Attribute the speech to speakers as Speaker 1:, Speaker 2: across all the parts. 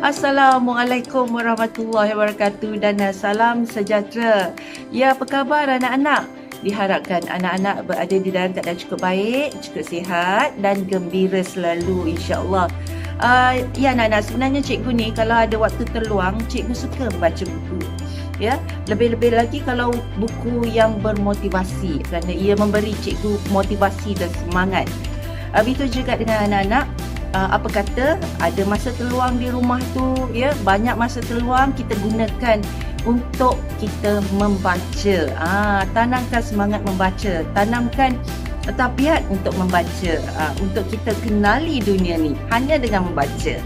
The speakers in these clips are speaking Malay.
Speaker 1: Assalamualaikum warahmatullahi wabarakatuh dan salam sejahtera. Ya, apa khabar anak-anak? Diharapkan anak-anak berada di dalam keadaan cukup baik, cukup sihat dan gembira selalu, insya-Allah. Ya anak-anak, sebenarnya cikgu ni kalau ada waktu terluang, cikgu suka membaca buku. Ya, lebih-lebih lagi kalau buku yang bermotivasi kerana ia memberi cikgu motivasi dan semangat. Begitu juga dengan anak-anak. Apa kata ada masa terluang di rumah tu, ya, banyak masa terluang kita gunakan untuk kita membaca. Tanamkan semangat membaca, tanamkan tabiat untuk membaca, untuk kita kenali dunia ni hanya dengan membaca.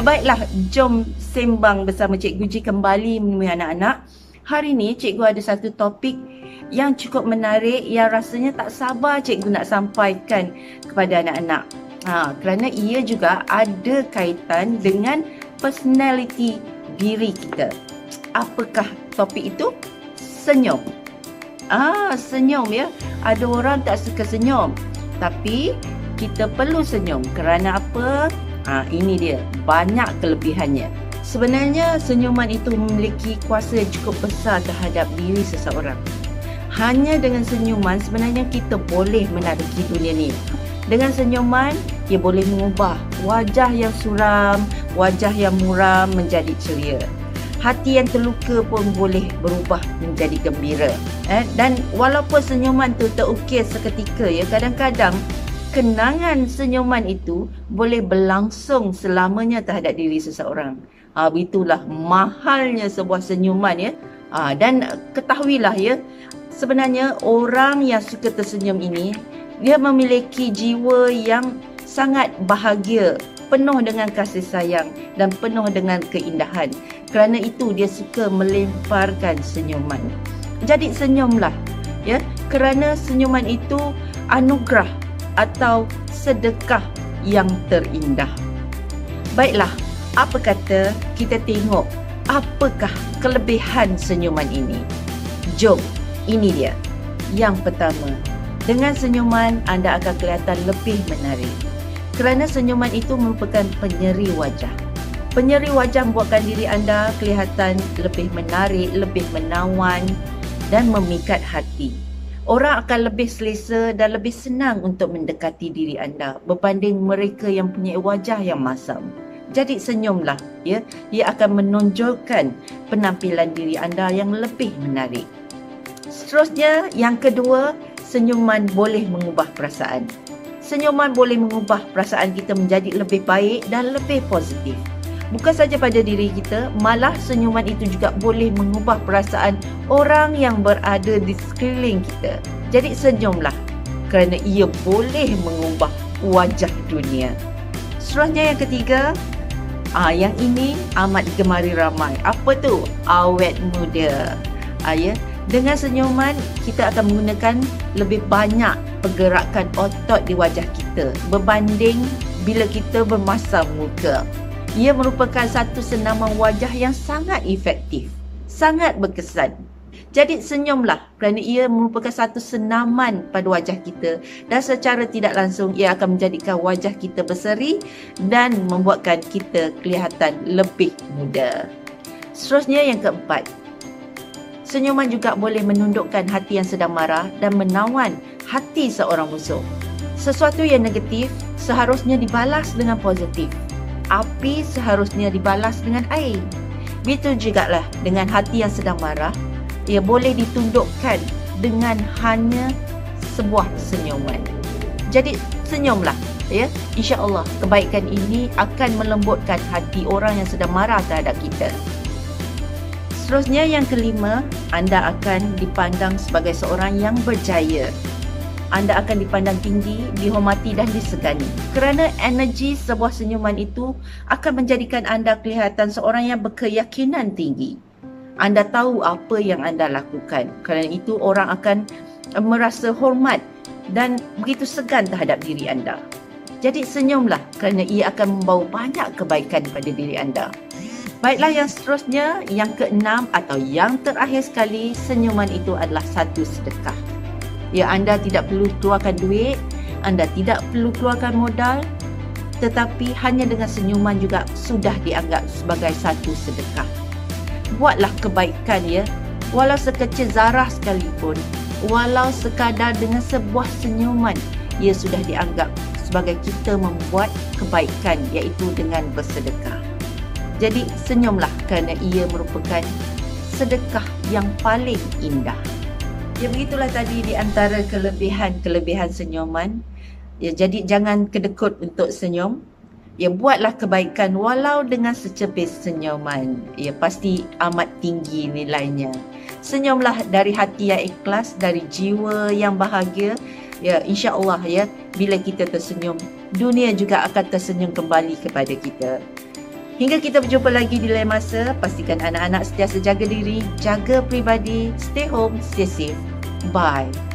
Speaker 1: Baiklah, jom sembang bersama Cikgu Ji kembali menemui anak-anak. Hari ni cikgu ada satu topik yang cukup menarik yang rasanya tak sabar cikgu nak sampaikan kepada anak-anak. Kerana ia juga ada kaitan dengan personality diri kita. Apakah topik itu? Senyum. Senyum, ya. Ada orang tak suka senyum, tapi kita perlu senyum. Kerana apa? Ini dia, banyak kelebihannya. Sebenarnya senyuman itu memiliki kuasa yang cukup besar terhadap diri seseorang. Hanya dengan senyuman sebenarnya kita boleh menaruki dunia ni. Dengan senyuman, ia boleh mengubah wajah yang suram, wajah yang muram menjadi ceria. Hati yang terluka pun boleh berubah menjadi gembira. Dan walaupun senyuman tu terukir seketika, ya, kadang-kadang kenangan senyuman itu boleh berlangsung selamanya terhadap diri seseorang. Begitulah mahalnya sebuah senyuman, ya. Dan ketahuilah, ya, sebenarnya orang yang suka tersenyum ini, dia memiliki jiwa yang sangat bahagia, penuh dengan kasih sayang dan penuh dengan keindahan. Kerana itu dia suka melemparkan senyuman. Jadi senyumlah, ya, kerana senyuman itu anugerah atau sedekah yang terindah. Baiklah, apa kata kita tengok apakah kelebihan senyuman ini? Jom, ini dia. Yang pertama, dengan senyuman anda akan kelihatan lebih menarik. Kerana senyuman itu merupakan penyeri wajah. Penyeri wajah membuatkan diri anda kelihatan lebih menarik, lebih menawan dan memikat hati. Orang akan lebih selesa dan lebih senang untuk mendekati diri anda berbanding mereka yang punya wajah yang masam. Jadi senyumlah, ya. Ia akan menonjolkan penampilan diri anda yang lebih menarik. Seterusnya, yang kedua, senyuman boleh mengubah perasaan. Senyuman boleh mengubah perasaan kita menjadi lebih baik dan lebih positif. Bukan saja pada diri kita, malah senyuman itu juga boleh mengubah perasaan orang yang berada di sekeliling kita. Jadi senyumlah, kerana ia boleh mengubah wajah dunia. Seterusnya yang ketiga, yang ini amat digemari ramai. Apa tu? Awet muda. Ya. Dengan senyuman, kita akan menggunakan lebih banyak pergerakan otot di wajah kita berbanding bila kita bermasam muka. Ia merupakan satu senaman wajah yang sangat efektif, sangat berkesan. Jadi senyumlah kerana ia merupakan satu senaman pada wajah kita dan secara tidak langsung ia akan menjadikan wajah kita berseri dan membuatkan kita kelihatan lebih muda. Seterusnya yang keempat, senyuman juga boleh menundukkan hati yang sedang marah dan menawan hati seorang musuh. Sesuatu yang negatif seharusnya dibalas dengan positif. Api seharusnya dibalas dengan air. Begitu jugalah dengan hati yang sedang marah, ia boleh ditundukkan dengan hanya sebuah senyuman. Jadi senyumlah, ya. Insya-Allah kebaikan ini akan melembutkan hati orang yang sedang marah terhadap kita. Seterusnya yang kelima, anda akan dipandang sebagai seorang yang berjaya. Anda akan dipandang tinggi, dihormati dan disegani. Kerana energi sebuah senyuman itu akan menjadikan anda kelihatan seorang yang berkeyakinan tinggi. Anda tahu apa yang anda lakukan. Kerana itu orang akan merasa hormat dan begitu segan terhadap diri anda. Jadi senyumlah kerana ia akan membawa banyak kebaikan pada diri anda. Baiklah, yang seterusnya, yang keenam atau yang terakhir sekali, senyuman itu adalah satu sedekah. Ya, anda tidak perlu keluarkan duit, anda tidak perlu keluarkan modal, tetapi hanya dengan senyuman juga sudah dianggap sebagai satu sedekah. Buatlah kebaikan ya, walau sekecil zarah sekalipun, walau sekadar dengan sebuah senyuman, ia sudah dianggap sebagai kita membuat kebaikan, iaitu dengan bersedekah. Jadi senyumlah kerana ia merupakan sedekah yang paling indah. Ya, begitulah tadi di antara kelebihan senyuman. Ya, jadi jangan kedekut untuk senyum. Ya, buatlah kebaikan walau dengan secepis senyuman. Ya, pasti amat tinggi nilainya. Senyumlah dari hati yang ikhlas, dari jiwa yang bahagia. Ya, insya-Allah ya, bila kita tersenyum, dunia juga akan tersenyum kembali kepada kita. Hingga kita berjumpa lagi di lain masa, pastikan anak-anak sentiasa jaga diri, jaga peribadi, stay home, stay safe. Bye.